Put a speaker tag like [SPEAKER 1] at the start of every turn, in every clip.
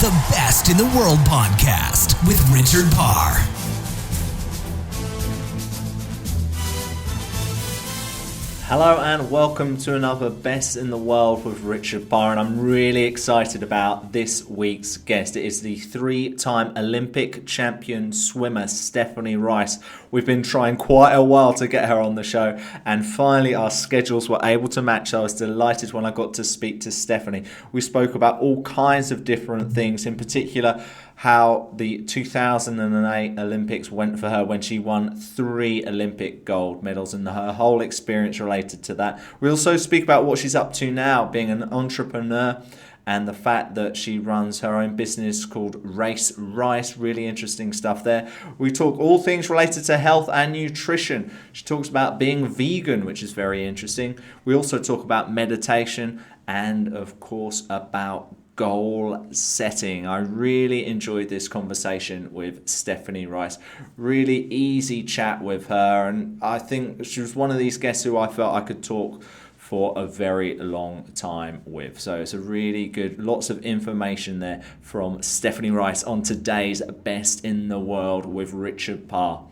[SPEAKER 1] The Best in the World podcast with Richard Parr.
[SPEAKER 2] Hello and welcome to another Best in the World with Richard Parr, and I'm really excited about this week's guest. It is the three-time Olympic champion swimmer Stephanie Rice. We've been trying quite a while to get her on the show, and finally our schedules were able to match. I was delighted when I got to speak to Stephanie. We spoke about all kinds of different things, in particular how the 2008 Olympics went for her when she won 3 Olympic gold medals and her whole experience related to that. We also speak about what she's up to now, being an entrepreneur, and the fact that she runs her own business called Race Rice. Really interesting stuff there. We talk all things related to health and nutrition. She talks about being vegan, which is very interesting. We also talk about meditation and, of course, about goal setting. I really enjoyed this conversation with Stephanie Rice. Really easy chat with her, and I think she was one of these guests who I felt I could talk for a very long time with. So it's a really good, lots of information there from Stephanie Rice on today's Best in the World with Richard Parr.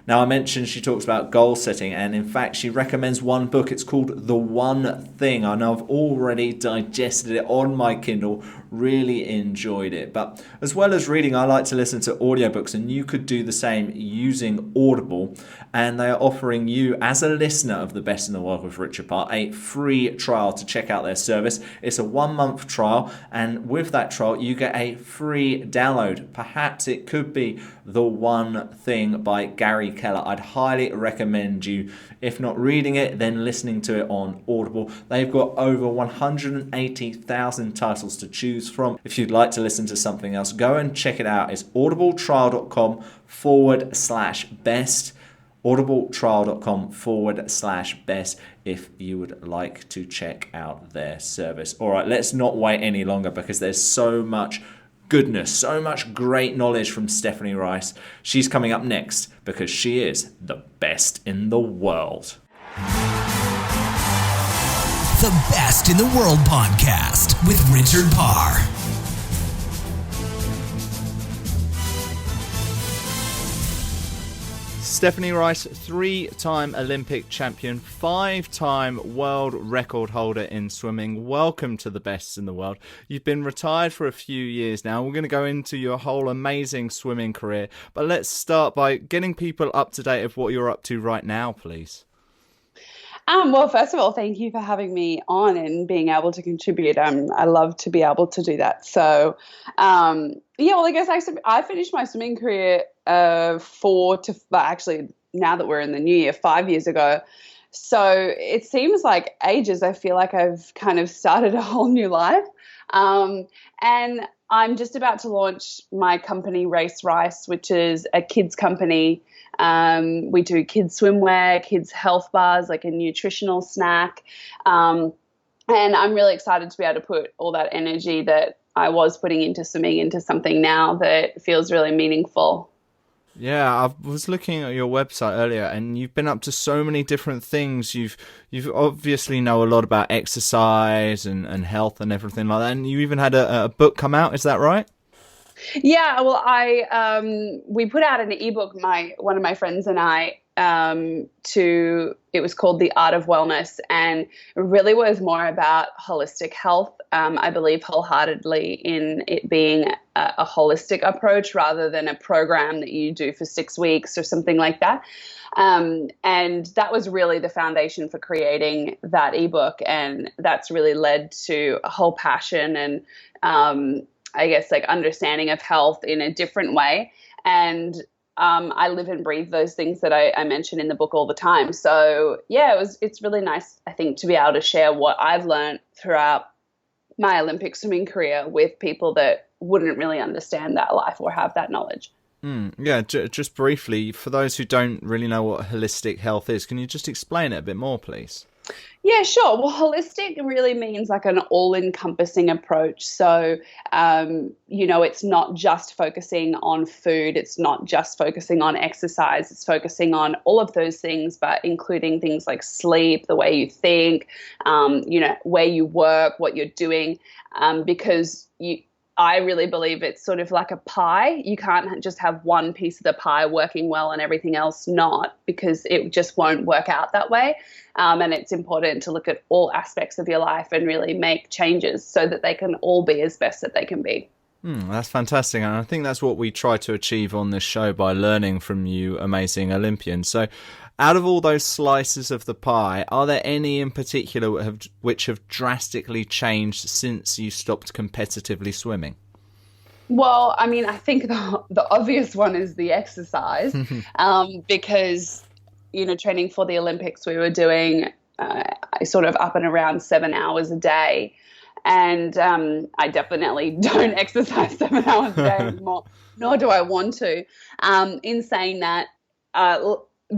[SPEAKER 2] Now, I mentioned she talks about goal setting, and in fact she recommends one book. It's called The One Thing. I know I've already digested it on my Kindle, really enjoyed it. But as well as reading, I like to listen to audiobooks, and you could do the same using Audible. And they are offering you, as a listener of The Best in the World with Richard Parr, a free trial to check out their service. It's a 1-month trial, and with that trial you get a free download. Perhaps it could be The One Thing by Gary Keller. I'd highly recommend you, if not reading it, then listening to it on Audible. They've got over 180,000 titles to choose from. If you'd like to listen to something else, go and check it out. It's audibletrial.com/best. audibletrial.com/best if you would like to check out their service. All right, let's not wait any longer because there's so much goodness, so much great knowledge from Stephanie Rice. She's coming up next because she is the best in the world.
[SPEAKER 1] The Best in the World podcast with Richard Parr.
[SPEAKER 2] Stephanie Rice, 3-time Olympic champion, 5-time world record holder in swimming. Welcome to the Best in the World. You've been retired for a few years now. We're going to go into your whole amazing swimming career. But let's start by getting people up to date of what you're up to right now, please.
[SPEAKER 3] Well, first of all, thank you for having me on and being able to contribute. I love to be able to do that. So, I guess I finished my swimming career actually, now that we're in the new year, 5 years ago. So it seems like ages. I feel like I've kind of started a whole new life. And I'm just about to launch my company, Race Rice, which is a kids company. We do kids swimwear, kids health bars, like a nutritional snack. And I'm really excited to be able to put all that energy that I was putting into swimming into something now that feels really meaningful.
[SPEAKER 2] Yeah, I was looking at your website earlier, and you've been up to so many different things. You've obviously know a lot about exercise and health and everything like that, and you even had a book come out. Is that right?
[SPEAKER 3] Yeah, well, we put out an ebook, one of my friends and I, it was called The Art of Wellness, and it really was more about holistic health. I believe wholeheartedly in it being a holistic approach rather than a program that you do for 6 weeks or something like that. And that was really the foundation for creating that ebook, and that's really led to a whole passion and I guess like understanding of health in a different way. And I live and breathe those things that I mention in the book all the time. So yeah, it's really nice, I think, to be able to share what I've learned throughout my Olympic swimming career with people that wouldn't really understand that life or have that knowledge.
[SPEAKER 2] Yeah, just briefly, for those who don't really know what holistic health is, can you just explain it a bit more, please?
[SPEAKER 3] Yeah, sure. Well, holistic really means like an all-encompassing approach. So, it's not just focusing on food. It's not just focusing on exercise. It's focusing on all of those things, but including things like sleep, the way you think, where you work, what you're doing, because I really believe it's sort of like a pie. You can't just have one piece of the pie working well and everything else not, because it just won't work out that way. And it's important to look at all aspects of your life and really make changes so that they can all be as best that they can be.
[SPEAKER 4] That's fantastic. And I think that's what we try to achieve on this show by learning from you amazing Olympians. So out of all those slices of the pie, are there any in particular which have drastically changed since you stopped competitively swimming?
[SPEAKER 3] Well, I mean, I think the obvious one is the exercise, because, training for the Olympics, we were doing sort of up and around 7 hours a day. And I definitely don't exercise 7 hours a day anymore, nor do I want to. In saying that,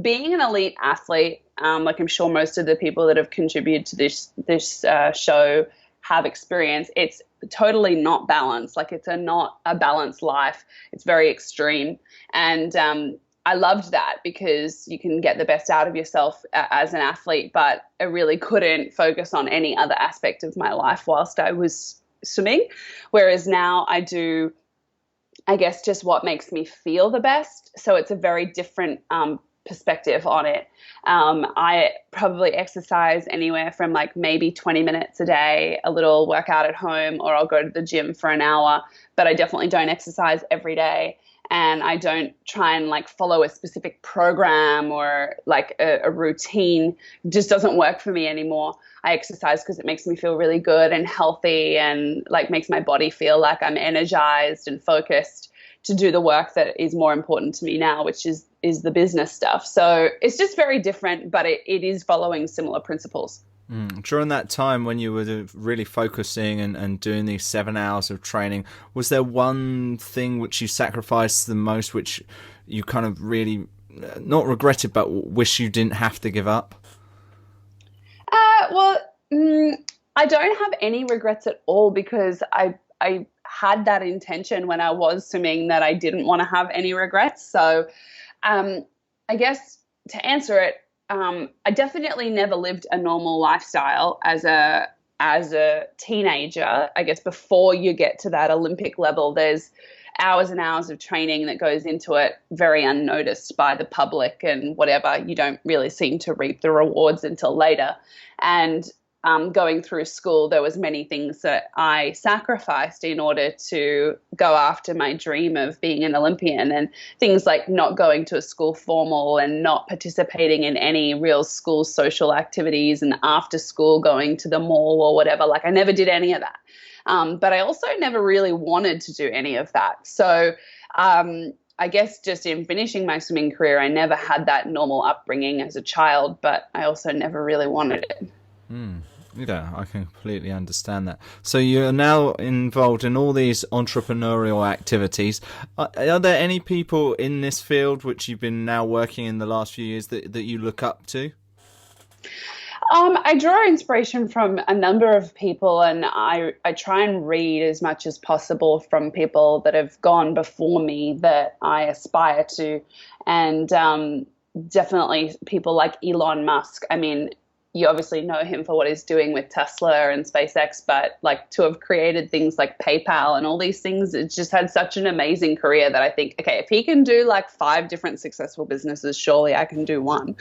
[SPEAKER 3] being an elite athlete, like I'm sure most of the people that have contributed to this show have experienced, it's totally not balanced. Like, it's not a balanced life. It's very extreme. And I loved that because you can get the best out of yourself as an athlete, but I really couldn't focus on any other aspect of my life whilst I was swimming. Whereas now I do, I guess, just what makes me feel the best. So it's a very different perspective on it. I probably exercise anywhere from like maybe 20 minutes a day, a little workout at home, or I'll go to the gym for an hour, but I definitely don't exercise every day. And I don't try and like follow a specific program or like a routine. It just doesn't work for me anymore. I exercise because it makes me feel really good and healthy, and like makes my body feel like I'm energized and focused to do the work that is more important to me now, which is the business stuff. So it's just very different, but it is following similar principles.
[SPEAKER 4] During that time when you were really focusing and doing these 7 hours of training, was there one thing which you sacrificed the most, which you kind of really not regretted, but wish you didn't have to give up?
[SPEAKER 3] I don't have any regrets at all, because I had that intention when I was swimming that I didn't want to have any regrets. So I guess to answer it, I definitely never lived a normal lifestyle as a teenager. I guess before you get to that Olympic level, there's hours and hours of training that goes into it, very unnoticed by the public and whatever. You don't really seem to reap the rewards until later. And going through school, there was many things that I sacrificed in order to go after my dream of being an Olympian, and things like not going to a school formal and not participating in any real school social activities, and after school going to the mall or whatever. Like, I never did any of that. But I also never really wanted to do any of that. So I guess just in finishing my swimming career, I never had that normal upbringing as a child, but I also never really wanted it.
[SPEAKER 4] Yeah, I can completely understand that. So you're now involved in all these entrepreneurial activities. Are there any people in this field which you've been now working in the last few years that you look up to?
[SPEAKER 3] I draw inspiration from a number of people, and I try and read as much as possible from people that have gone before me that I aspire to. And definitely people like Elon Musk. I mean, you obviously know him for what he's doing with Tesla and SpaceX, but like to have created things like PayPal and all these things, it's just had such an amazing career that I think, okay, if he can do like 5 different successful businesses, surely I can do one.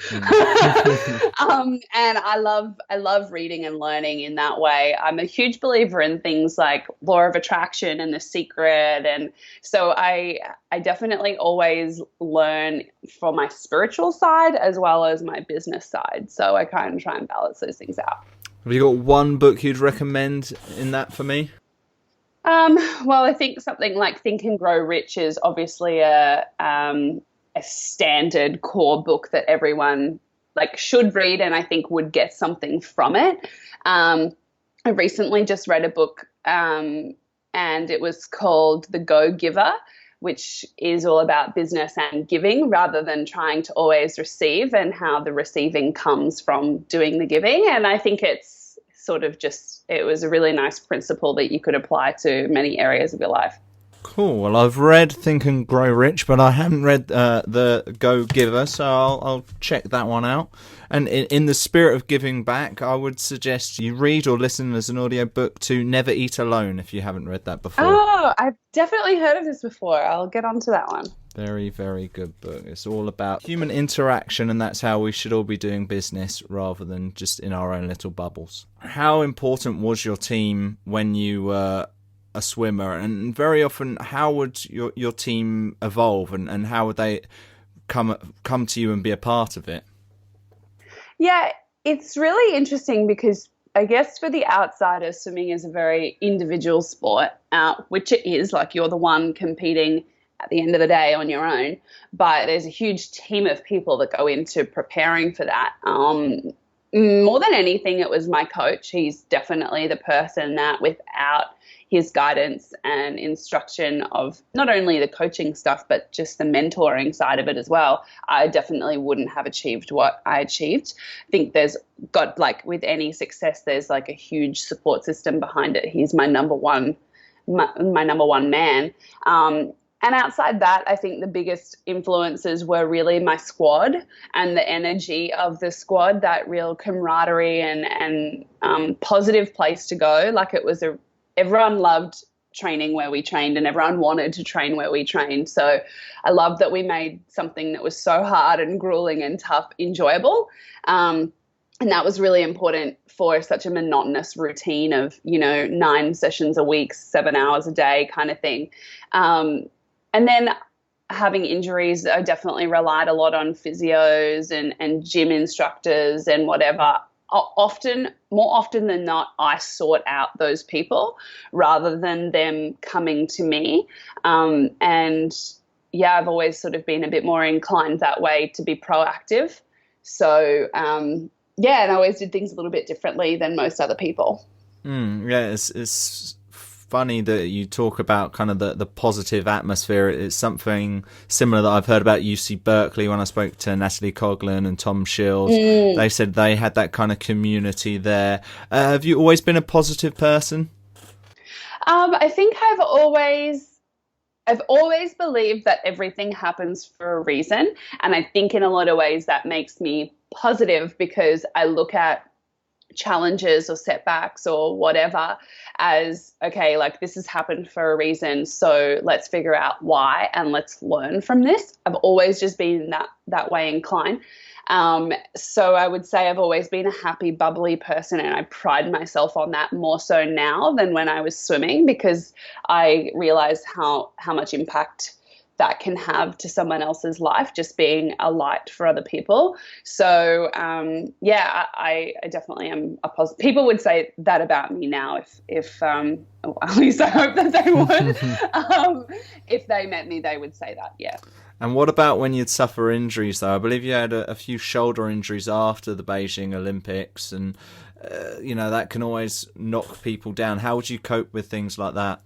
[SPEAKER 3] And I love reading and learning in that way. I'm a huge believer in things like Law of Attraction and The Secret. And so I definitely always learn from my spiritual side as well as my business side. So I kind of try and balance those things out.
[SPEAKER 4] Have you got one book you'd recommend in that for me?
[SPEAKER 3] Well, I think something like Think and Grow Rich is obviously a standard core book that everyone like should read, and I think would get something from it. I recently just read a book, and it was called The Go Giver, which is all about business and giving rather than trying to always receive, and how the receiving comes from doing the giving. And I think it's sort of just, it was a really nice principle that you could apply to many areas of your life.
[SPEAKER 4] Cool. Well, I've read Think and Grow Rich, but I haven't read The Go Giver, so I'll check that one out. And in the spirit of giving back, I would suggest you read or listen as an audiobook to Never Eat Alone if you haven't read that before.
[SPEAKER 3] Oh, I've definitely heard of this before. I'll get onto that one.
[SPEAKER 4] Very, very good book. It's all about human interaction, and that's how we should all be doing business rather than just in our own little bubbles. How important was your team when you were a swimmer? And very often, how would your team evolve, and how would they come to you and be a part of it?
[SPEAKER 3] Yeah, it's really interesting because I guess for the outsider, swimming is a very individual sport, which it is. Like, you're the one competing at the end of the day on your own, but there's a huge team of people that go into preparing for that. More than anything, it was my coach. He's definitely the person that without his guidance and instruction of not only the coaching stuff, but just the mentoring side of it as well, I definitely wouldn't have achieved what I achieved. I think with any success, there's like a huge support system behind it. He's my number one man. And outside that, I think the biggest influences were really my squad and the energy of the squad, that real camaraderie and positive place to go. Like, everyone loved training where we trained, and everyone wanted to train where we trained. So I love that we made something that was so hard and grueling and tough enjoyable. And that was really important for such a monotonous routine of, 9 sessions a week, 7 hours a day kind of thing. And then having injuries, I definitely relied a lot on physios and gym instructors and whatever. More often than not, I sought out those people rather than them coming to me. And yeah, I've always sort of been a bit more inclined that way to be proactive. So and I always did things a little bit differently than most other people.
[SPEAKER 4] Yeah, it's funny that you talk about kind of the positive atmosphere. It's something similar that I've heard about UC Berkeley when I spoke to Natalie Coughlin and Tom Shields. They said they had that kind of community there. Have you always been a positive person?
[SPEAKER 3] I think I've always believed that everything happens for a reason. And I think in a lot of ways that makes me positive, because I look at challenges or setbacks or whatever as, okay, like, this has happened for a reason, so let's figure out why and let's learn from this. I've always just been that way inclined. So I would say I've always been a happy, bubbly person, and I pride myself on that more so now than when I was swimming, because I realize how much impact that can have to someone else's life, just being a light for other people. So, I definitely am a positive. People would say that about me now if at least I hope that they would. If they met me, they would say that, yeah.
[SPEAKER 4] And what about when you'd suffer injuries, though? I believe you had a few shoulder injuries after the Beijing Olympics, and, that can always knock people down. How would you cope with things like that?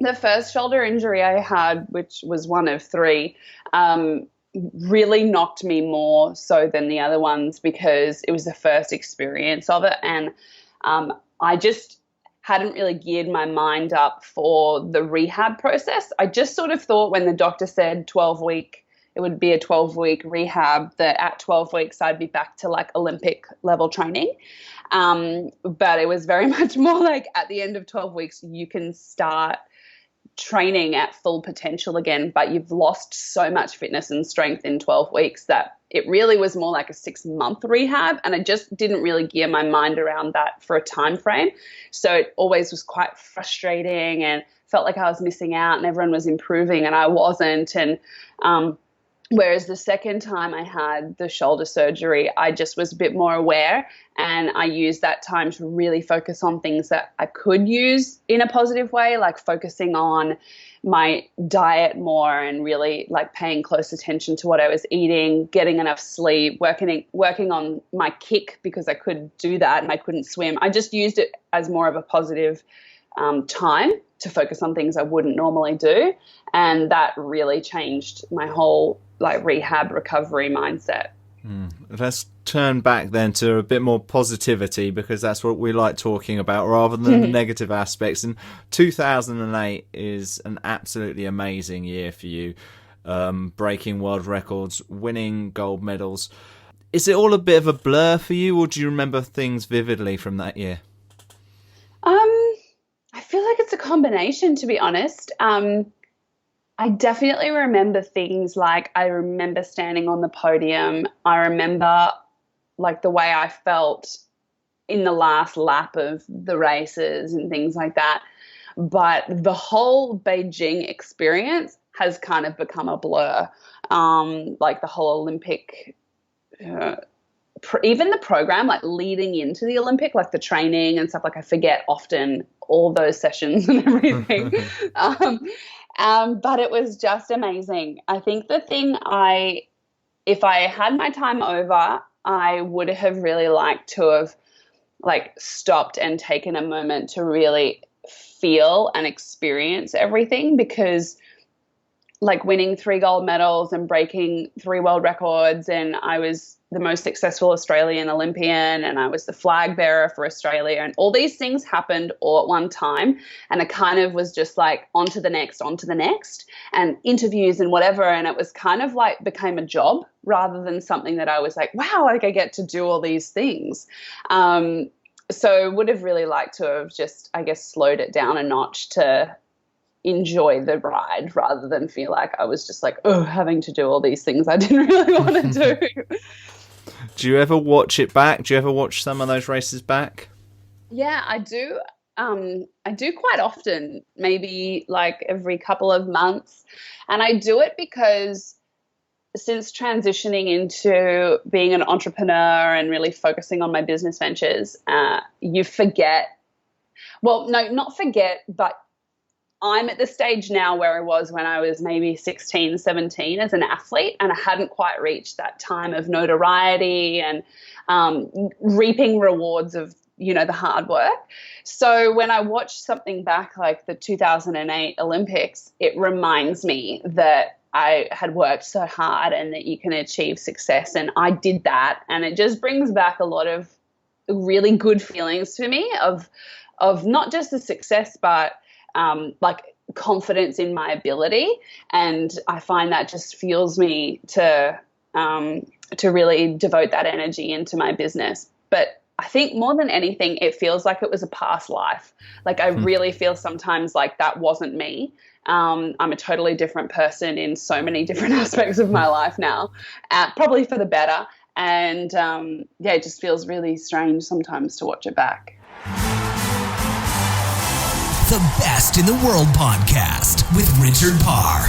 [SPEAKER 3] The first shoulder injury I had, which was one of 3, really knocked me more so than the other ones, because it was the first experience of it. And I just hadn't really geared my mind up for the rehab process. I just sort of thought when the doctor said it would be a 12-week rehab, that at 12 weeks I'd be back to like Olympic level training. But it was very much more like at the end of 12 weeks, you can start training at full potential again, but you've lost so much fitness and strength in 12 weeks that it really was more like a 6-month rehab. And I just didn't really gear my mind around that for a time frame. So it always was quite frustrating and felt like I was missing out, and everyone was improving and I wasn't. And whereas the second time I had the shoulder surgery, I just was a bit more aware, and I used that time to really focus on things that I could use in a positive way, like focusing on my diet more and really like paying close attention to what I was eating, getting enough sleep, working on my kick, because I could do that and I couldn't swim. I just used it as more of a positive time to focus on things I wouldn't normally do. And that really changed my whole like rehab recovery mindset.
[SPEAKER 4] Let's turn back then to a bit more positivity, because that's what we like talking about rather than the negative aspects. And 2008 is an absolutely amazing year for you, breaking world records, winning gold medals. Is it all a bit of a blur for you, or do you remember things vividly from that year?
[SPEAKER 3] I feel like it's a combination, to be honest. I definitely remember things like I remember standing on the podium. I remember like the way I felt in the last lap of the races and things like that. But the whole Beijing experience has kind of become a blur. Like the whole Olympic, even the program, like leading into the Olympic, like the training and stuff, like I forget often all those sessions and everything. But it was just amazing. I think the thing if I had my time over, I would have really liked to have like stopped and taken a moment to really feel and experience everything, because like winning 3 gold medals and breaking 3 world records, and I was the most successful Australian Olympian, and I was the flag bearer for Australia, and all these things happened all at one time, and it kind of was just like on to the next, and interviews and whatever, and it was kind of like became a job rather than something that I was like, wow, like I get to do all these things. So would have really liked to have just, I guess, slowed it down a notch to enjoy the ride rather than feel like I was just like, oh, having to do all these things I didn't really want to do.
[SPEAKER 4] Do you ever watch it back? Do you ever watch some of those races back?
[SPEAKER 3] Yeah, I do. I do quite often, maybe like every couple of months. And I do it because since transitioning into being an entrepreneur and really focusing on my business ventures, you forget, well, no, not forget, but I'm at the stage now where I was when I was maybe 16, 17 as an athlete, and I hadn't quite reached that time of notoriety and reaping rewards of, you know, the hard work. So when I watch something back like the 2008 Olympics, it reminds me that I had worked so hard and that you can achieve success, and I did that, and it just brings back a lot of really good feelings for me of not just the success, but like confidence in my ability. And I find that just fuels me to really devote that energy into my business. But I think more than anything, it feels like it was a past life. Like I really feel sometimes like that wasn't me. I'm a totally different person in so many different aspects of my life now, probably for the better. And yeah, it just feels really strange sometimes to watch it back.
[SPEAKER 1] The Best in the World podcast with Richard Parr.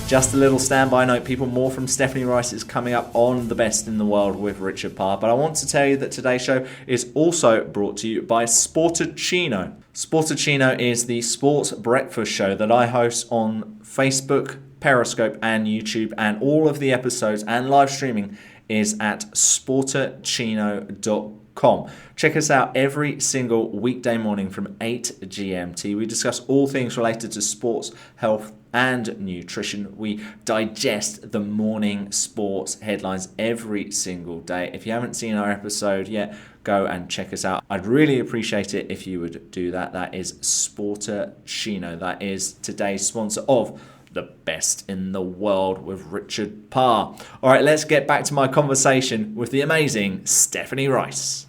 [SPEAKER 2] Just a little standby note, people, more from Stephanie Rice is coming up on The Best in the World with Richard Parr. But I want to tell you that today's show is also brought to you by Sportacino. Sportacino is the sports breakfast show that I host on Facebook, Periscope and YouTube, and all of the episodes and live streaming is at sportacino.com. Check us out every single weekday morning from 8 GMT. We discuss all things related to sports, health and nutrition. We digest the morning sports headlines every single day. If you haven't seen our episode yet, go and check us out. I'd really appreciate it if you would do that. That is Sportacino. That is today's sponsor of The Best in the World with Richard Parr. All right, let's get back to my conversation with the amazing Stephanie Rice.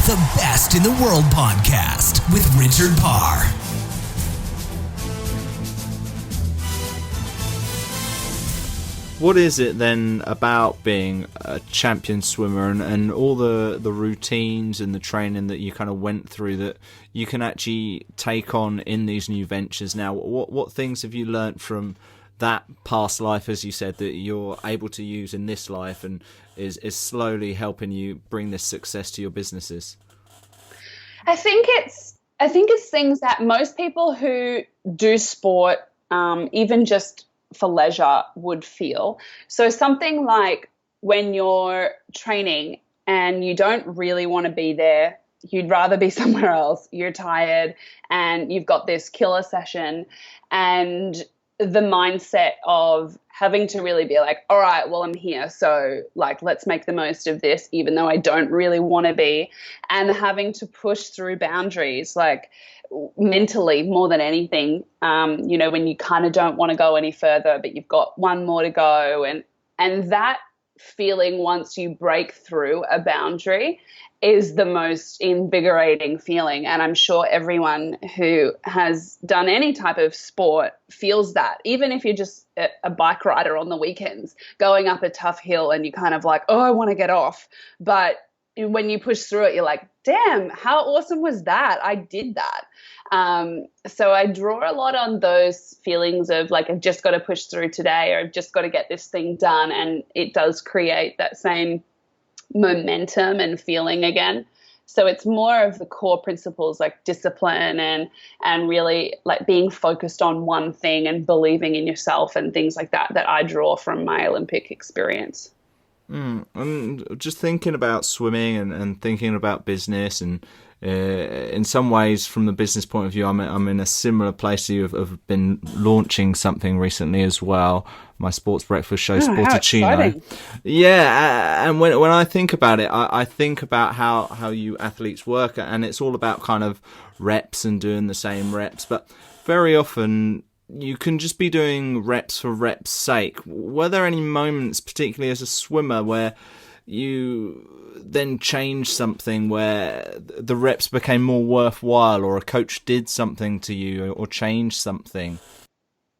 [SPEAKER 1] The Best in the World podcast with Richard Parr.
[SPEAKER 4] What is it then about being a champion swimmer and all the routines and the training that you kind of went through that you can actually take on in these new ventures now? What things have you learnt from that past life, as you said, that you're able to use in this life and is slowly helping you bring this success to your businesses?
[SPEAKER 3] I think it's things that most people who do sport, even just for leisure, would feel. So something like when you're training and you don't really want to be there you'd rather be somewhere else. You're tired and you've got this killer session, and the mindset of having to really be like, all right, well, I'm here. So like, let's make the most of this, even though I don't really want to be, and having to push through boundaries, like mentally more than anything, when you kind of don't want to go any further, but you've got one more to go. And that feeling once you break through a boundary is the most invigorating feeling. And I'm sure everyone who has done any type of sport feels that, even if you're just a bike rider on the weekends going up a tough hill and you kind of like, oh, I want to get off. But when you push through it, you're like, damn, how awesome was that? I did that. So I draw a lot on those feelings of like, I've just got to push through today, or I've just got to get this thing done. And it does create that same momentum and feeling again. So it's more of the core principles like discipline and really like being focused on one thing and believing in yourself and things like that I draw from my Olympic experience.
[SPEAKER 4] And just thinking about swimming and thinking about business, and in some ways from the business point of view, I'm in a similar place to you. I've been launching something recently as well, my sports breakfast show, Sportacino. Yeah, and when I think about it, I think about how you athletes work, and it's all about kind of reps and doing the same reps, but very often you can just be doing reps for reps' sake. Were there any moments, particularly as a swimmer, where you then changed something, where the reps became more worthwhile, or a coach did something to you or changed something?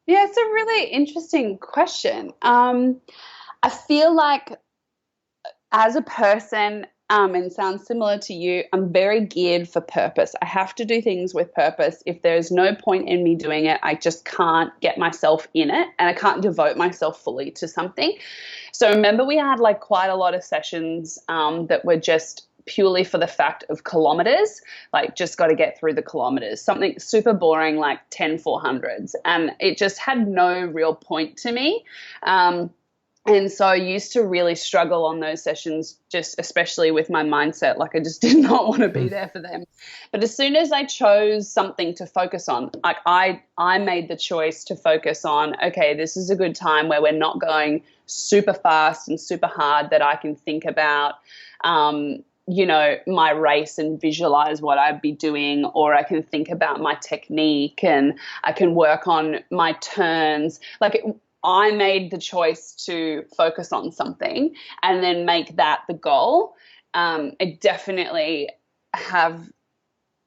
[SPEAKER 3] Yeah, it's a really interesting question. I feel like as a person, and sounds similar to you, I'm very geared for purpose. I have to do things with purpose. If there's no point in me doing it, I just can't get myself in it, and I can't devote myself fully to something. So remember, we had like quite a lot of sessions that were just purely for the fact of kilometers, like just got to get through the kilometers, something super boring like 10 400s. And it just had no real point to me. And so I used to really struggle on those sessions, just especially with my mindset. Like I just did not want to be there for them. But as soon as I chose something to focus on, like I made the choice to focus on, okay, this is a good time where we're not going super fast and super hard, that I can think about, my race and visualize what I'd be doing, or I can think about my technique and I can work on my turns. I made the choice to focus on something and then make that the goal. I definitely have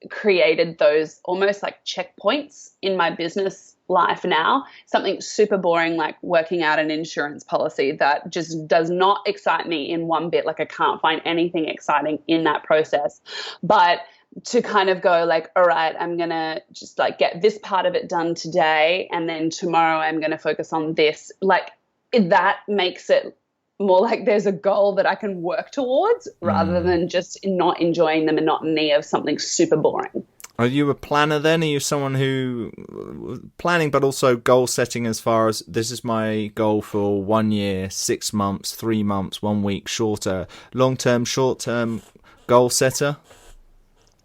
[SPEAKER 3] created those almost like checkpoints in my business life now. Something super boring like working out an insurance policy that just does not excite me in one bit. Like I can't find anything exciting in that process. But to kind of go like, all right, I'm going to just like get this part of it done today, and then tomorrow I'm going to focus on this. Like that makes it more like there's a goal that I can work towards rather than just not enjoying the monotony of something super boring.
[SPEAKER 4] Are you a planner then? Are you someone who planning but also goal setting, as far as this is my goal for 1 year, 6 months, 3 months, 1 week, shorter, long-term, short-term goal setter?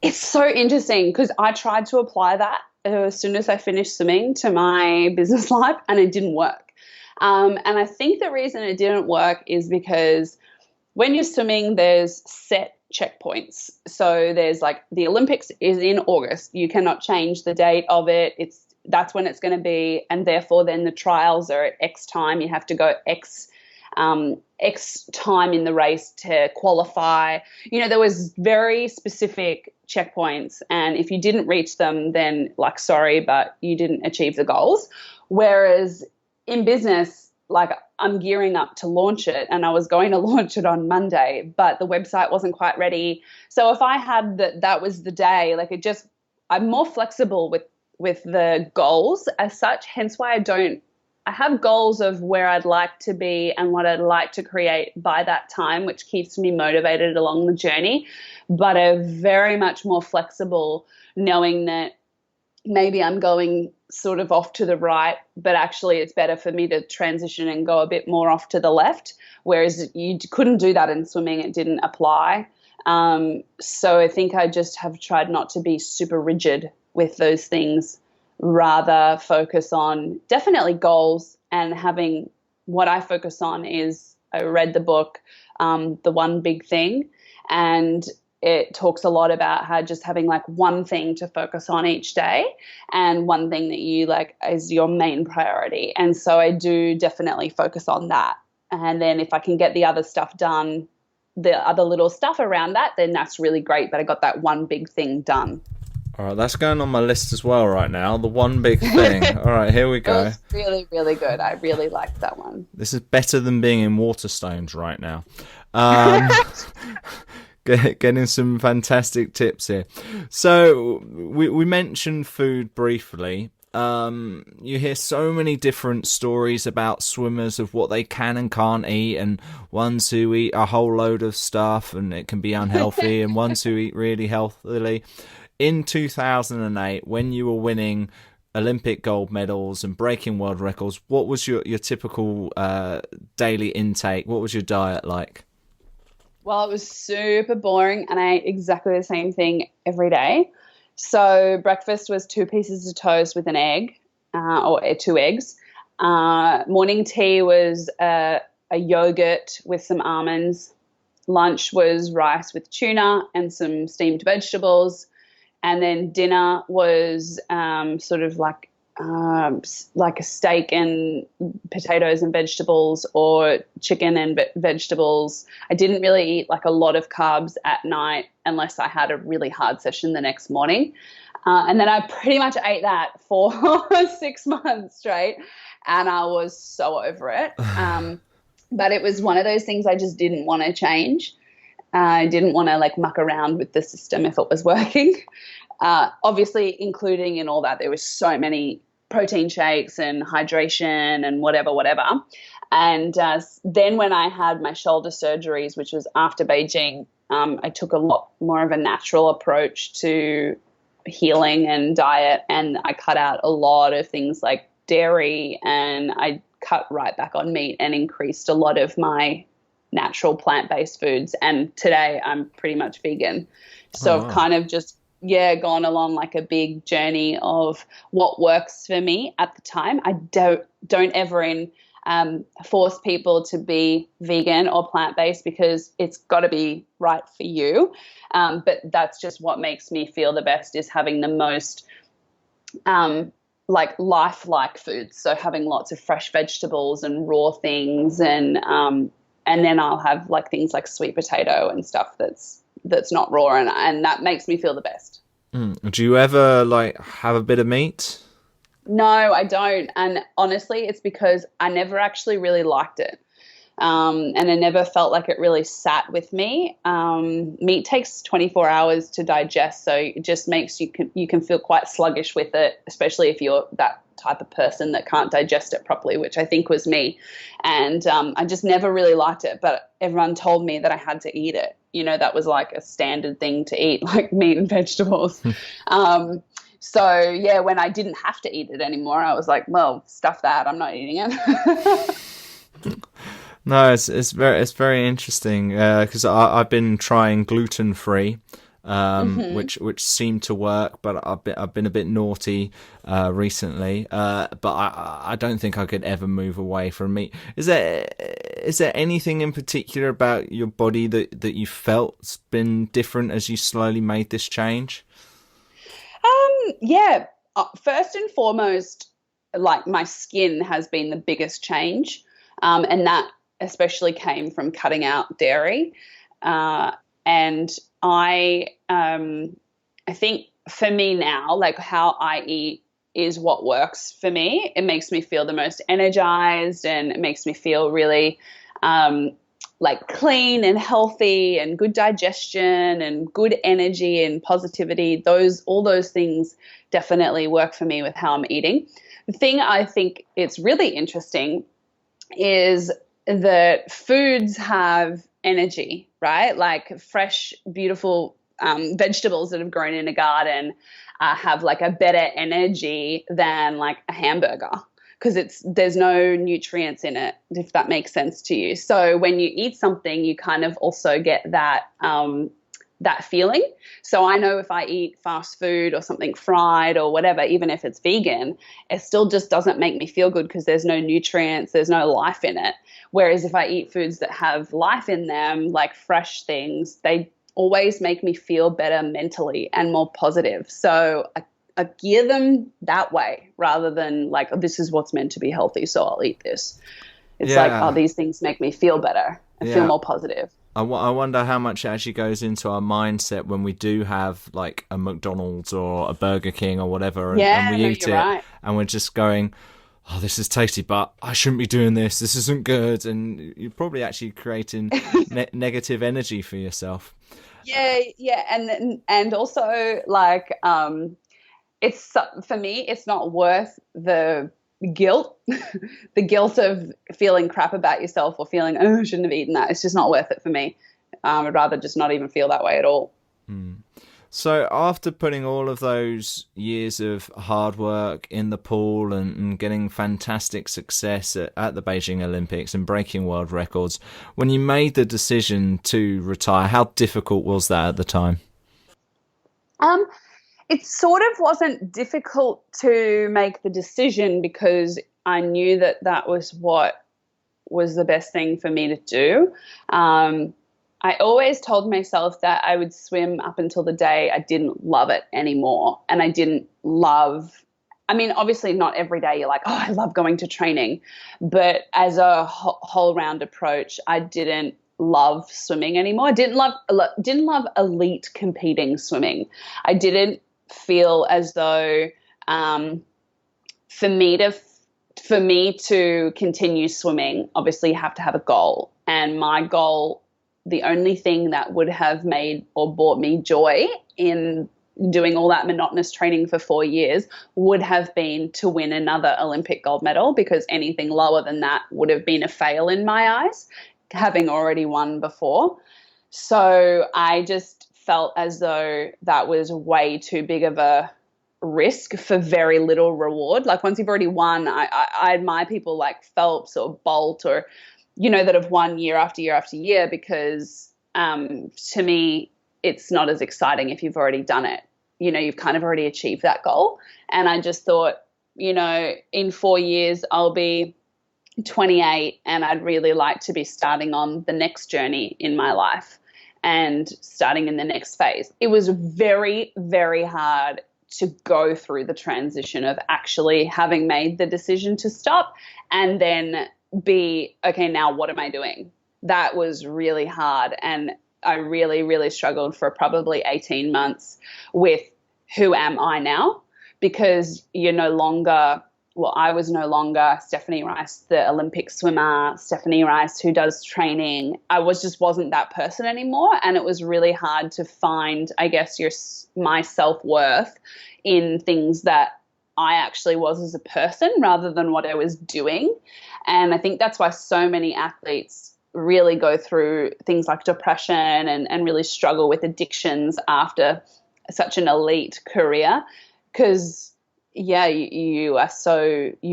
[SPEAKER 3] It's so interesting because I tried to apply that as soon as I finished swimming to my business life, and it didn't work. And I think the reason it didn't work is because when you're swimming, there's set checkpoints. So there's like the Olympics is in August. You cannot change the date of it. That's when it's going to be, and therefore then the trials are at X time. You have to go X time in the race to qualify. There was very specific checkpoints, and if you didn't reach them, then like, sorry, but you didn't achieve the goals. Whereas in business, like I'm gearing up to launch it, and I was going to launch it on Monday, but the website wasn't quite ready. So if I had that was the day, like I'm more flexible with the goals as such, hence why I have goals of where I'd like to be and what I'd like to create by that time, which keeps me motivated along the journey, but I'm very much more flexible, knowing that maybe I'm going sort of off to the right, but actually it's better for me to transition and go a bit more off to the left, whereas you couldn't do that in swimming. It didn't apply. So I think I just have tried not to be super rigid with those things, rather focus on definitely goals, and having what I focus on is, I read the book, The One Big Thing, and it talks a lot about how just having like one thing to focus on each day, and one thing that you like is your main priority. And so I do definitely focus on that. And then if I can get the other stuff done, the other little stuff around that, then that's really great. But I got that one big thing done.
[SPEAKER 4] All right, that's going on my list as well right now. The One Big Thing. All right, here we go.
[SPEAKER 3] It was really, really good. I really liked that one.
[SPEAKER 4] This is better than being in Waterstones right now. Getting some fantastic tips here. So we mentioned food briefly. You hear so many different stories about swimmers of what they can and can't eat, and ones who eat a whole load of stuff and it can be unhealthy, and ones who eat really healthily. In 2008, when you were winning Olympic gold medals and breaking world records, what was your typical daily intake? What was your diet like?
[SPEAKER 3] Well, it was super boring, and I ate exactly the same thing every day. So breakfast was 2 pieces of toast with an egg, or 2 eggs. Morning tea was a yogurt with some almonds. Lunch was rice with tuna and some steamed vegetables. And then dinner was sort of like a steak and potatoes and vegetables, or chicken and vegetables. I didn't really eat like a lot of carbs at night unless I had a really hard session the next morning. And then I pretty much ate that for 6 months straight, and I was so over it. But it was one of those things I just didn't want to change. I didn't want to like muck around with the system if it was working. Obviously, including in all that, there was so many protein shakes and hydration and whatever. And then when I had my shoulder surgeries, which was after Beijing, I took a lot more of a natural approach to healing and diet, and I cut out a lot of things like dairy, and I cut right back on meat and increased a lot of my natural plant-based foods. And today I'm pretty much vegan. So I've kind of just gone along like a big journey of what works for me at the time. I don't ever force people to be vegan or plant-based, because it's got to be right for you. But that's just what makes me feel the best, is having the most like life-like foods. So having lots of fresh vegetables and raw things, and then I'll have like things like sweet potato and stuff that's not raw, and that makes me feel the best.
[SPEAKER 4] Do you ever like have a bit of meat?
[SPEAKER 3] No, I don't. And honestly, it's because I never actually really liked it. And I never felt like it really sat with me. Meat takes 24 hours to digest, so it just makes you can feel quite sluggish with it, especially if you're that type of person that can't digest it properly, which I think was me. And I just never really liked it, but everyone told me that I had to eat it. You know, that was like a standard thing to eat, like meat and vegetables. So yeah, when I didn't have to eat it anymore, I was like, well, stuff that, I'm not eating it.
[SPEAKER 4] No, it's very interesting, because I've been trying gluten free, which seemed to work, but I've been a bit naughty recently. But I don't think I could ever move away from meat. Is there anything in particular about your body that you felt's been different as you slowly made this change?
[SPEAKER 3] Yeah. First and foremost, like my skin has been the biggest change, and that especially came from cutting out dairy. And I think for me now, like how I eat is what works for me. It makes me feel the most energized, and it makes me feel really like clean and healthy and good digestion and good energy and positivity. All those things definitely work for me with how I'm eating. The thing I think it's really interesting is that foods have energy, right? Like fresh, beautiful vegetables that have grown in a garden have like a better energy than like a hamburger, because there's no nutrients in it, if that makes sense to you. So when you eat something, you kind of also get that that feeling. So I know if I eat fast food or something fried or whatever, even if it's vegan, it still just doesn't make me feel good because there's no nutrients, there's no life in it. Whereas if I eat foods that have life in them, like fresh things, they always make me feel better mentally and more positive. So I gear them that way rather than like, oh, this is what's meant to be healthy, so I'll eat this. It's like, oh, these things make me feel better and feel more positive.
[SPEAKER 4] I wonder how much it actually goes into our mindset when we do have like a McDonald's or a Burger King or whatever, and we eat it, right, and we're just going, oh, this is tasty, but I shouldn't be doing this. This isn't good. And you're probably actually creating negative energy for yourself.
[SPEAKER 3] Yeah. And also like, it's, for me, it's not worth the guilt, the guilt of feeling crap about yourself or feeling, oh, I shouldn't have eaten that. It's just not worth it for me. I'd rather just not even feel that way at all.
[SPEAKER 4] So after putting all of those years of hard work in the pool and getting fantastic success at the Beijing Olympics and breaking world records, when you made the decision to retire, how difficult was that at the time?
[SPEAKER 3] It sort of wasn't difficult to make the decision because I knew that that was what was the best thing for me to do. I always told myself that I would swim up until the day I didn't love it anymore. And I didn't love, I mean, obviously not every day you're like, oh, I love going to training. But as a whole round approach, I didn't love swimming anymore. I didn't love elite competing swimming. I didn't feel as though for me to continue swimming, obviously you have to have a goal. And my goal, the only thing that would have made or brought me joy in doing all that monotonous training for 4 years would have been to win another Olympic gold medal, because anything lower than that would have been a fail in my eyes, having already won before. So I just felt as though that was way too big of a risk for very little reward. Like once you've already won, I admire people like Phelps or Bolt or, you know, that have won year after year after year, because to me, it's not as exciting if you've already done it. You know, you've kind of already achieved that goal. And I just thought, you know, in 4 years, I'll be 28 and I'd really like to be starting on the next journey in my life and starting in the next phase. It was very, very hard to go through the transition of actually having made the decision to stop and then be, okay, now what am I doing? That was really hard. And I really, really struggled for probably 18 months with who am I now? Because you're no longer, well, I was no longer Stephanie Rice, the Olympic swimmer, Stephanie Rice who does training. I wasn't that person anymore. And it was really hard to find, I guess, my self-worth in things that I actually was as a person rather than what I was doing. And I think that's why so many athletes really go through things like depression and really struggle with addictions after such an elite career. Because, yeah, you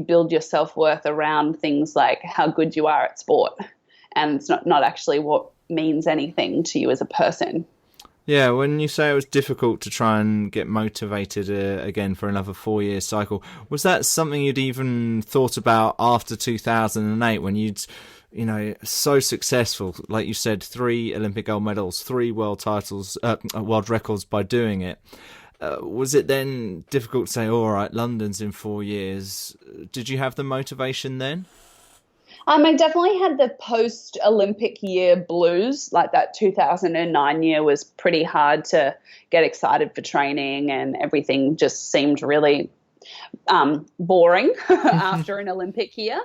[SPEAKER 3] build your self-worth around things like how good you are at sport. And it's not actually what means anything to you as a person.
[SPEAKER 4] Yeah, when you say it was difficult to try and get motivated again for another 4-year cycle, was that something you'd even thought about after 2008 when you'd, you know, so successful, like you said, 3 Olympic gold medals, 3 world titles, world records by doing it? Was it then difficult to say, all right, London's in 4 years? Did you have the motivation then?
[SPEAKER 3] I definitely had the post-Olympic year blues. Like that 2009 year was pretty hard to get excited for training, and everything just seemed really boring after an Olympic year,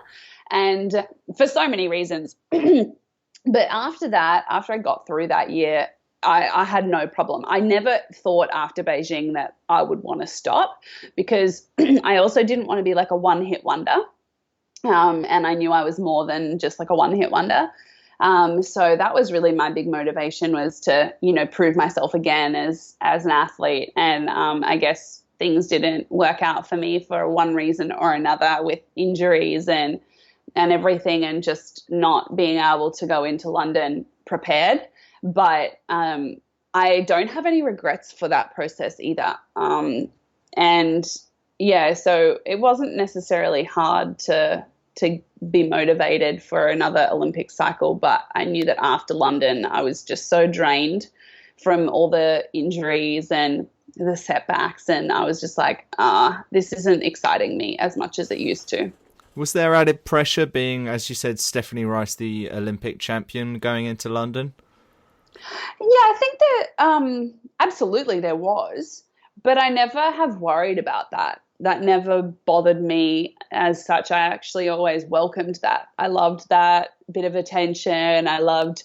[SPEAKER 3] and for so many reasons. But after that, after I got through that year, I had no problem. I never thought after Beijing that I would want to stop, because I also didn't want to be like a one-hit wonder. And I knew I was more than just like a one-hit wonder. So that was really my big motivation, was to, you know, prove myself again as an athlete. And I guess things didn't work out for me for one reason or another, with injuries and everything, and just not being able to go into London prepared. But I I don't have any regrets for that process either. And yeah, so it wasn't necessarily hard to be motivated for another Olympic cycle, but I knew that after London, I was just so drained from all the injuries and the setbacks, and I was just like, this isn't exciting me as much as it used to.
[SPEAKER 4] Was there added pressure being, as you said, Stephanie Rice, the Olympic champion, going into London?
[SPEAKER 3] Yeah, I think that absolutely there was, but I never have worried about that. That never bothered me as such. I actually always welcomed that. I loved that bit of attention. I loved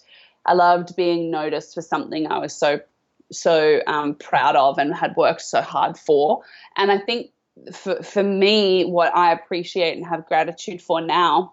[SPEAKER 3] being noticed for something I was so proud of and had worked so hard for. And I think for me, what I appreciate and have gratitude for now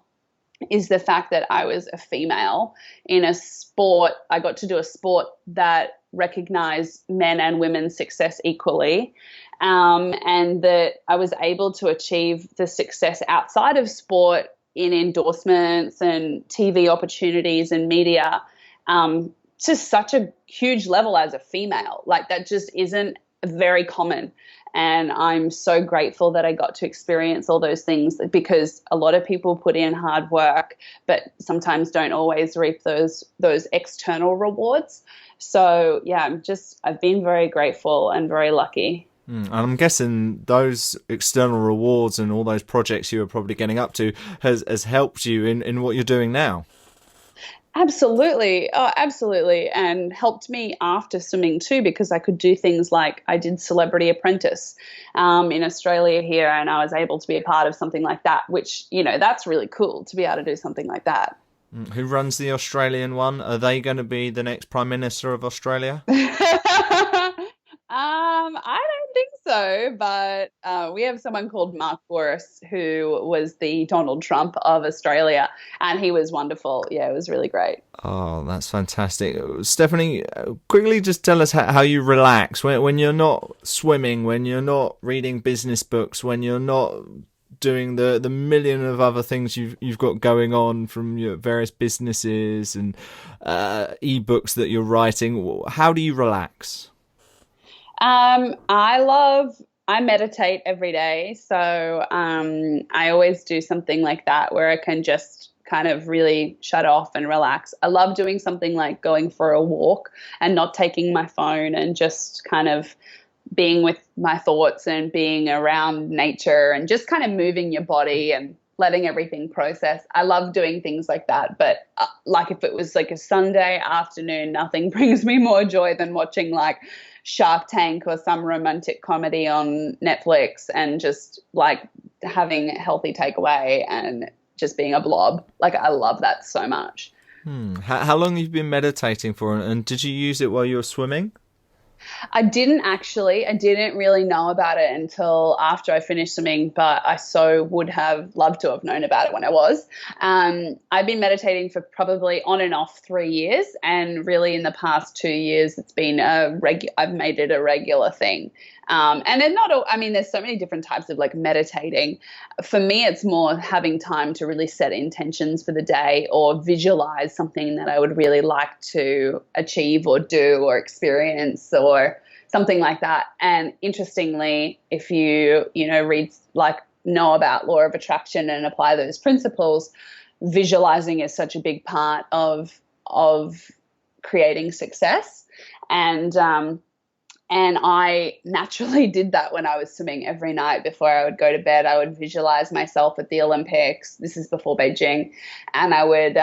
[SPEAKER 3] is the fact that I was a female in a sport. I got to do a sport that recognized men and women's success equally, and that I was able to achieve the success outside of sport in endorsements and TV opportunities and media to such a huge level as a female. Like, that just isn't very common. And I'm so grateful that I got to experience all those things, because a lot of people put in hard work, but sometimes don't always reap those external rewards. So yeah, I've been very grateful and very lucky.
[SPEAKER 4] And I'm guessing those external rewards and all those projects you were probably getting up to has helped you in what you're doing now.
[SPEAKER 3] Absolutely. Oh, absolutely. And helped me after swimming too, because I could do things like I did Celebrity Apprentice in Australia here, and I was able to be a part of something like that, which, that's really cool to be able to do something like that.
[SPEAKER 4] Who runs the Australian one? Are they going to be the next Prime Minister of Australia?
[SPEAKER 3] I don't think so, but we have someone called Mark Bouris, who was the Donald Trump of Australia, and he was wonderful. Yeah, it was really great.
[SPEAKER 4] Oh, that's fantastic. Stephanie, quickly just tell us how you relax when you're not swimming, when you're not reading business books, when you're not doing the million of other things you've got going on from your various businesses and ebooks that you're writing. How do you relax?
[SPEAKER 3] I meditate every day. So I always do something like that where I can just kind of really shut off and relax. I love doing something like going for a walk and not taking my phone and just kind of being with my thoughts and being around nature and just kind of moving your body and letting everything process. I love doing things like that. But like if it was like a Sunday afternoon, nothing brings me more joy than watching like Shark Tank or some romantic comedy on Netflix and just like having a healthy takeaway and just being a blob. Like, I love that so much.
[SPEAKER 4] How long have you been meditating for, and did you use it while you were swimming?
[SPEAKER 3] I didn't actually. I didn't really know about it until after I finished swimming, but I so would have loved to have known about it when I was. I've been meditating for probably on and off 3 years, and really in the past 2 years, it's been I've made it a regular thing. And then there's so many different types of like meditating. For me, it's more having time to really set intentions for the day or visualize something that I would really like to achieve or do or experience or something like that. And interestingly, if you read, like, know about law of attraction and apply those principles, visualizing is such a big part of creating success. And I naturally did that when I was swimming. Every night before I would go to bed, I would visualize myself at the Olympics. This is before Beijing. And I would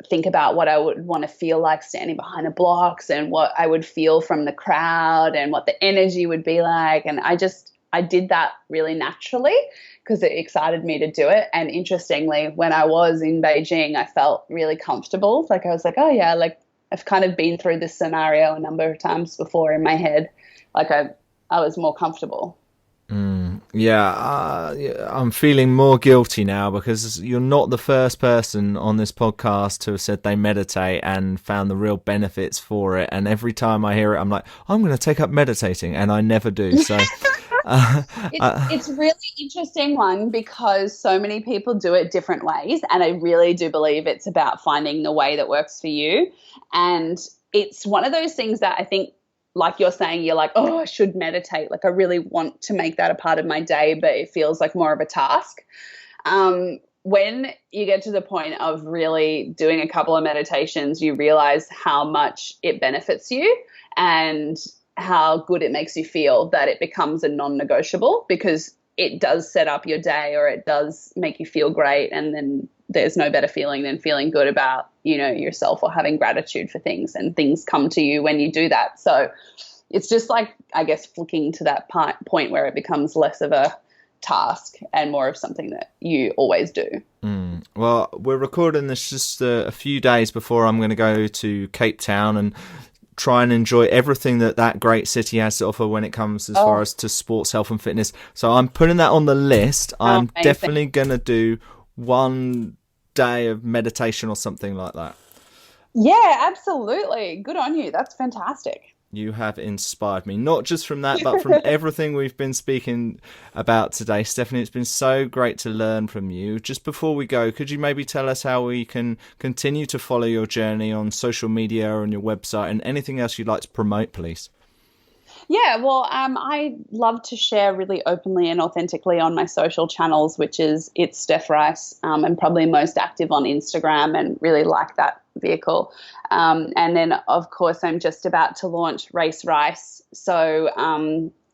[SPEAKER 3] think about what I would want to feel like standing behind the blocks and what I would feel from the crowd and what the energy would be like. And I did that really naturally because it excited me to do it. And interestingly, when I was in Beijing, I felt really comfortable. Like, I was like, oh yeah, like, I've kind of been through this scenario a number of times before in my head. Like, I was more comfortable.
[SPEAKER 4] I'm feeling more guilty now because you're not the first person on this podcast to have said they meditate and found the real benefits for it. And every time I hear it, I'm like, I'm going to take up meditating, and I never do. So
[SPEAKER 3] it's really interesting one because so many people do it different ways, and I really do believe it's about finding the way that works for you. And it's one of those things that I think like you're saying, you're like, oh, I should meditate. Like I really want to make that a part of my day, but it feels like more of a task. When you get to the point of really doing a couple of meditations, you realize how much it benefits you and how good it makes you feel, that it becomes a non-negotiable, because it does set up your day, or it does make you feel great. And then there's no better feeling than feeling good about, yourself, or having gratitude for things, and things come to you when you do that. So it's just like, I guess, flicking to that point where it becomes less of a task and more of something that you always do.
[SPEAKER 4] Well, we're recording this just a few days before I'm going to go to Cape Town and try and enjoy everything that great city has to offer when it comes as far as to sports, health and fitness. So I'm putting that on the list. I'm
[SPEAKER 3] amazing.
[SPEAKER 4] Definitely going to do one day of meditation or something like that.
[SPEAKER 3] Yeah, absolutely. Good on you. That's fantastic.
[SPEAKER 4] You have inspired me, not just from that, but from everything we've been speaking about today. Stephanie, it's been so great to learn from you. Just before we go, could you maybe tell us how we can continue to follow your journey on social media or on your website, and anything else you'd like to promote, please?
[SPEAKER 3] Yeah, well, I love to share really openly and authentically on my social channels, which is It's Steph Rice. I'm probably most active on Instagram and really like that vehicle. And then, of course, I'm just about to launch Race Rice. So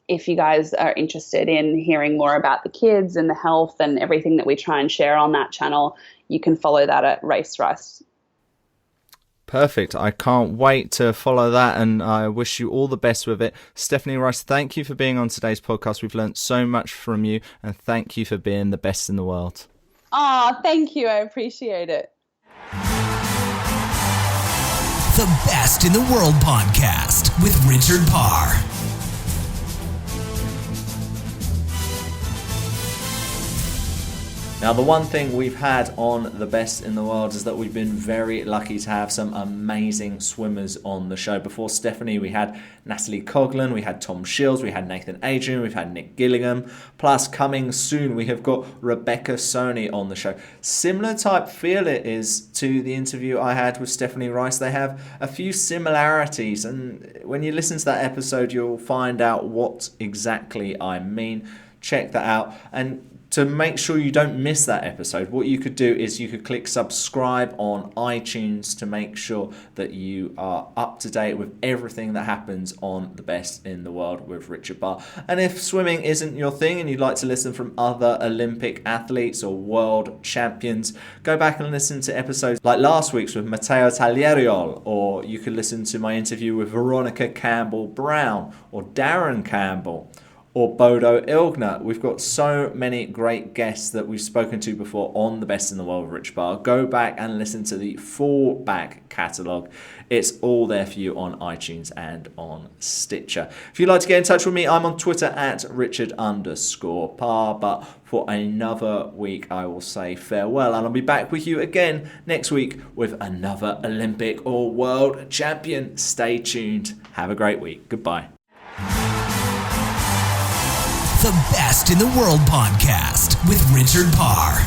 [SPEAKER 3] if you guys are interested in hearing more about the kids and the health and everything that we try and share on that channel, you can follow that at Race Rice.
[SPEAKER 4] Perfect. I can't wait to follow that, and I wish you all the best with it. Stephanie Rice, thank you for being on today's podcast. We've learned so much from you, and thank you for being the best in the world.
[SPEAKER 3] Oh, thank you. I appreciate it.
[SPEAKER 1] The Best in the World podcast with Richard Parr.
[SPEAKER 2] Now, the one thing we've had on The Best in the World is that we've been very lucky to have some amazing swimmers on the show. Before Stephanie, we had Natalie Coughlin, we had Tom Shields, we had Nathan Adrian, we've had Nick Gillingham. Plus, coming soon, we have got Rebecca Soni on the show. Similar type feel it is to the interview I had with Stephanie Rice. They have a few similarities, and when you listen to that episode, you'll find out what exactly I mean. Check that out. And to make sure you don't miss that episode, what you could do is you could click subscribe on iTunes to make sure that you are up to date with everything that happens on The Best in the World with Richard Parr. And if swimming isn't your thing and you'd like to listen from other Olympic athletes or world champions, go back and listen to episodes like last week's with Matteo Tagliariol, or you could listen to my interview with Veronica Campbell-Brown or Darren Campbell, or Bodo Illgner. We've got so many great guests that we've spoken to before on The Best in the World with Richard Parr. Go back and listen to the full back catalogue. It's all there for you on iTunes and on Stitcher. If you'd like to get in touch with me, I'm on Twitter at Richard_Parr. But for another week, I will say farewell, and I'll be back with you again next week with another Olympic or world champion. Stay tuned. Have a great week. Goodbye.
[SPEAKER 1] The Best in the World podcast with Richard Parr.